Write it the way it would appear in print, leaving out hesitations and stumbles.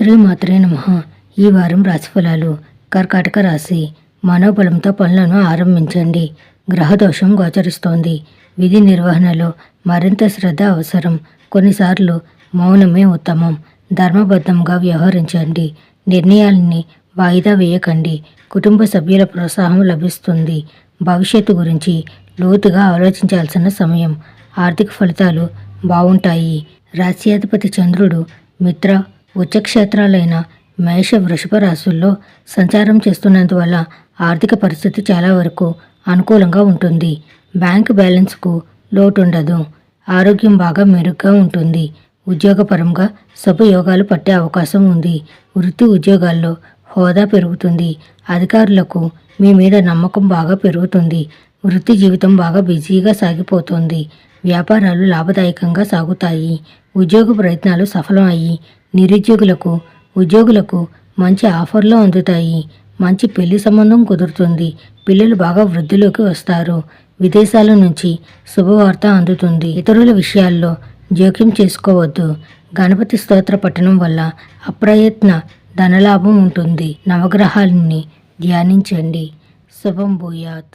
శ్రీమాత్రే నమః. ఈ వారం రాశిఫలాలు. కర్కాటక రాశి. మనోబలంతో పనులను ఆరంభించండి. గ్రహదోషం గోచరిస్తోంది. విధి నిర్వహణలో మరింత శ్రద్ధ అవసరం. కొన్నిసార్లు మౌనమే ఉత్తమం. ధర్మబద్ధంగా వ్యవహరించండి. నిర్ణయాల్ని వాయిదా వేయకండి. కుటుంబ సభ్యుల ప్రోత్సాహం లభిస్తుంది. భవిష్యత్తు గురించి లోతుగా ఆలోచించాల్సిన సమయం. ఆర్థిక ఫలితాలు బాగుంటాయి. రాశ్యాధిపతి చంద్రుడు మిత్ర ఉచ్చక్షేత్రాలైన మేష వృషభ రాశుల్లో సంచారం చేస్తున్నందువల్ల ఆర్థిక పరిస్థితి చాలా వరకు అనుకూలంగా ఉంటుంది. బ్యాంక్ బ్యాలెన్స్కు లోటుండదు. ఆరోగ్యం బాగా మెరుగ్గా ఉంటుంది. ఉద్యోగపరంగా శుభయోగాలు పట్టే అవకాశం ఉంది. వృత్తి ఉద్యోగాల్లో హోదా పెరుగుతుంది. అధికారులకు మీ మీద నమ్మకం బాగా పెరుగుతుంది. వృత్తి జీవితం బాగా బిజీగా సాగిపోతుంది. వ్యాపారాలు లాభదాయకంగా సాగుతాయి. ఉద్యోగ ప్రయత్నాలు సఫలం అయ్యి నిరుద్యోగులకు ఉద్యోగులకు మంచి ఆఫర్లు అందుతాయి. మంచి పెళ్లి సంబంధం కుదురుతుంది. పిల్లలు బాగా వృద్ధిలోకి వస్తారు. విదేశాల నుంచి శుభవార్త అందుతుంది. ఇతరుల విషయాల్లో జోక్యం చేసుకోవద్దు. గణపతి స్తోత్ర పఠనం వల్ల అప్రయత్న ధనలాభం ఉంటుంది. నవగ్రహాలని ధ్యానించండి. శుభం భూయాత్.